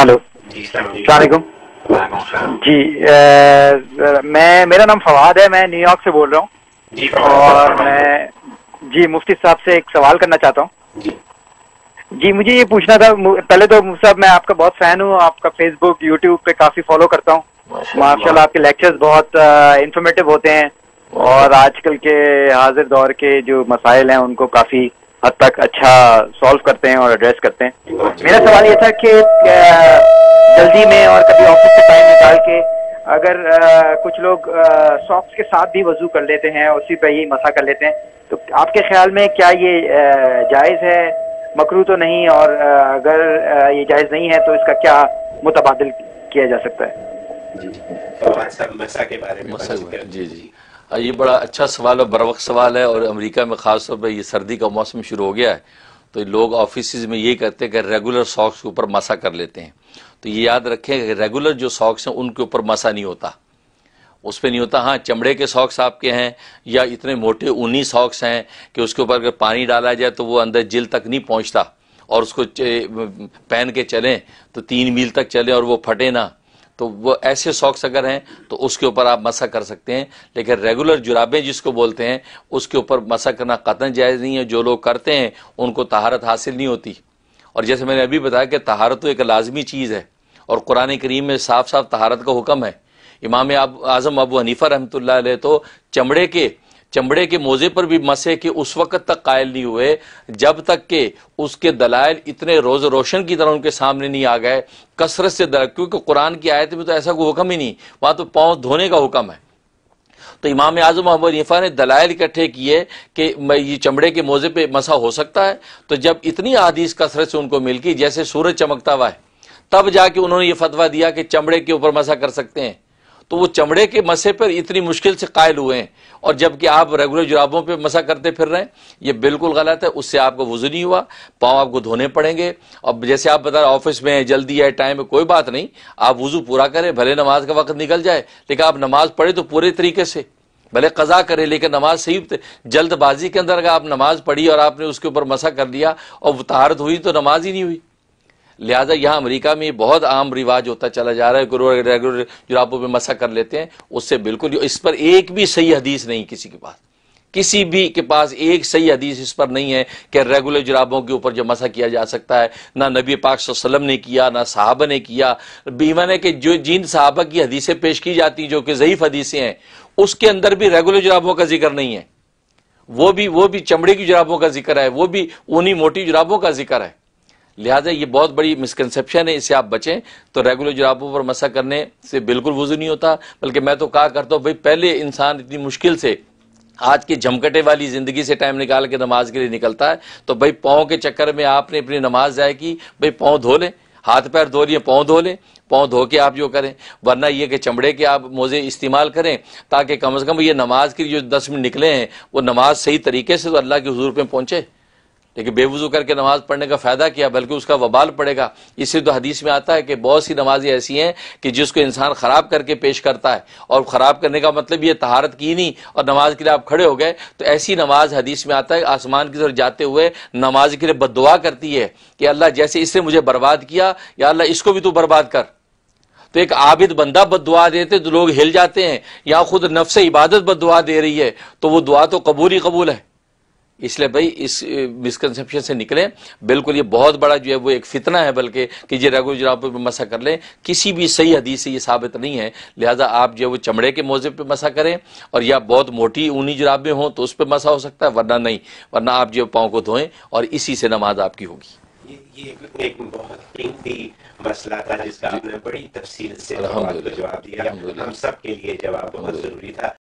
Hello, जी अस्सलाम वालेकुम। वालेकुम। जी मेरा नाम फवाद है, मैं न्यूयॉर्क से बोल रहा हूँ जी और मैं मुफ्ती साहब से एक सवाल करना चाहता हूँ। जी जी मुझे ये पूछना था, पहले तो मुफ्ती साहब मैं आपका बहुत फैन हूँ, आपका फेसबुक यूट्यूब पे काफ़ी फॉलो करता हूँ। माशाल्लाह आपके लेक्चर्स बहुत इंफॉर्मेटिव होते हैं और आजकल के हाजिर दौर के जो मसाइल हैं उनको काफ़ी हद तक अच्छा सॉल्व करते हैं और एड्रेस करते हैं। मेरा सवाल ये था कि जल्दी में और कभी ऑफिस से टाइम निकाल के अगर कुछ लोग सॉक्स के साथ भी वजू कर लेते हैं, उसी पे ही मसा कर लेते हैं, तो आपके ख्याल में क्या ये जायज़ है, मकरूह तो नहीं, और अगर ये जायज़ नहीं है तो इसका क्या मुतबादिल किया जा सकता है? फवाद साहब मसा के बारे में जी जी, ये बड़ा अच्छा सवाल और बरवक्त सवाल है। और अमेरिका में ख़ास तौर पर ये सर्दी का मौसम शुरू हो गया है तो लोग ऑफिस में ये करते हैं कि रेगुलर सॉक्स के ऊपर मसा कर लेते हैं। तो ये याद रखें कि रेगुलर जो सॉक्स हैं उनके ऊपर मसा नहीं होता, उस पर नहीं होता। हाँ, चमड़े के सॉक्स आपके हैं या इतने मोटे ऊनी सॉक्स हैं कि उसके ऊपर अगर पानी डाला जाए तो वो अंदर जिल तक नहीं पहुंचता, और उसको पहन के चलें तो 3 मील तक चले और वो फटे ना, तो वो ऐसे सॉक्स अगर हैं तो उसके ऊपर आप मसा कर सकते हैं। लेकिन रेगुलर जुराबें जिसको बोलते हैं उसके ऊपर मसा करना कतई जायज़ नहीं है। जो लोग करते हैं उनको तहारत हासिल नहीं होती। और जैसे मैंने अभी बताया कि तहारत तो एक लाजमी चीज़ है और कुरान करीम में साफ साफ तहारत का हुक्म है। इमाम आज़म अबू हनीफा रहमतुल्लाह अलैह तो चमड़े के मोजे पर भी मसे के उस वक्त तक कायल नहीं हुए जब तक कि उसके दलाइल इतने रोज रोशन की तरह उनके सामने नहीं आ गए कसरत से दलाइल, क्योंकि कुरान की आयत में तो ऐसा कोई हुक्म ही नहीं, वहां तो पांव धोने का हुक्म है। तो इमाम आज़म अबू हनीफा ने दलाइल इकट्ठे किए कि ये चमड़े के मोजे पे मसा हो सकता है। तो जब इतनी हदीस कसरत से उनको मिल गई, जैसे सूरज चमकता हुआ है, तब जाके उन्होंने ये फतवा दिया कि चमड़े के ऊपर मसा कर सकते हैं। तो वो चमड़े के मसे पर इतनी मुश्किल से कायल हुए हैं, और जबकि आप रेगुलर जुराबों पे मसा करते फिर रहे हैं, ये बिल्कुल गलत है। उससे आपको वुज़ू नहीं हुआ, पाँव आपको धोने पड़ेंगे। अब जैसे आप बता रहे ऑफिस में जल्दी है, टाइम है, कोई बात नहीं, आप वुज़ू पूरा करें, भले नमाज का वक्त निकल जाए लेकिन आप नमाज पढ़े तो पूरे तरीके से, भले कज़ा करें लेकिन नमाज सही। जल्दबाजी के अंदर अगर आप नमाज पढ़ी और आपने उसके ऊपर मसा कर लिया और वो तहारत हुई तो नमाज ही नहीं हुई। लिहाजा यहाँ अमेरिका में बहुत आम रिवाज होता चला जा रहा है, रेगुलर जुराबों पे मसा कर लेते हैं। उससे बिल्कुल, इस पर एक भी सही हदीस नहीं किसी के पास, किसी भी के पास एक सही हदीस इस पर नहीं है कि रेगुलर जुराबों के ऊपर जो मसा किया जा सकता है। ना नबी पाक सल्लल्लाहु अलैहि वसल्लम ने किया, ना साहबा ने किया। बीमाने के जो जिन साहबा की हदीसें पेश की जाती जो कि ज़ईफ हदीसें हैं, उसके अंदर भी रेगुलर जुराबों का जिक्र नहीं है। वो भी चमड़े की जुराबों का जिक्र है, वो भी ऊनी मोटी जुराबों का जिक्र है। लिहाजा ये बहुत बड़ी मिसकंसेप्शन है, इससे आप बचें। तो रेगुलर जुराबों पर मसा करने से बिल्कुल वुज़ू नहीं होता। बल्कि मैं तो कहा करता हूँ भाई, पहले इंसान इतनी मुश्किल से आज की झमकटे वाली जिंदगी से टाइम निकाल के नमाज के लिए निकलता है, तो भाई पाँव के चक्कर में आपने अपनी नमाज ज़ाय की, भाई पाँव धो लें, हाथ पैर धो लिए, पाँव धो लें, पाँव धो के आप जो करें। वरना ये कि चमड़े के आप मोजे इस्तेमाल करें ताकि कम से कम ये नमाज के लिए जो 10 मिनट निकले हैं वो नमाज सही तरीके से तो अल्लाह के हुजूर पे पहुंचे। लेकिन बेवजू करके नमाज पढ़ने का फायदा क्या, बल्कि उसका वबाल पड़ेगा। इससे तो हदीस में आता है कि बहुत सी नमाजें ऐसी हैं कि जिसको इंसान खराब करके पेश करता है, और खराब करने का मतलब ये तहारत की नहीं और नमाज के लिए आप खड़े हो गए, तो ऐसी नमाज हदीस में आता है आसमान की तरफ जाते हुए नमाज के लिए बद्दुआ करती है कि अल्लाह जैसे इसने मुझे बर्बाद किया, या अल्लाह इसको भी तू बर्बाद कर। तो एक आबिद बंदा बद्दुआ देते तो लोग हिल जाते हैं, या खुद नफ्स इबादत बद्दुआ दे रही है तो वो दुआ तो कबूल ही कबूल है। इसलिए भाई इस मिसकंसेप्शन से निकलें। बिल्कुल ये बहुत बड़ा जो है वो एक फितना है, बल्कि कि जो रेगुलर जुराबों पे मसा कर लें, किसी भी सही हदीस से ये साबित नहीं है। लिहाजा आप जो है वो चमड़े के मोजे पे मसा करें, और या बहुत मोटी ऊनी जुराबें हों तो उस पर मसा हो सकता है, वरना नहीं। वरना आप जो पाँव को धोएं और इसी से नमाज आपकी होगी। ये एक बहुत कीमती मसला था जिसका आपने बड़ी तफसील से जवाब दिया। हम सब के लिए जवाब बहुत जरूरी था।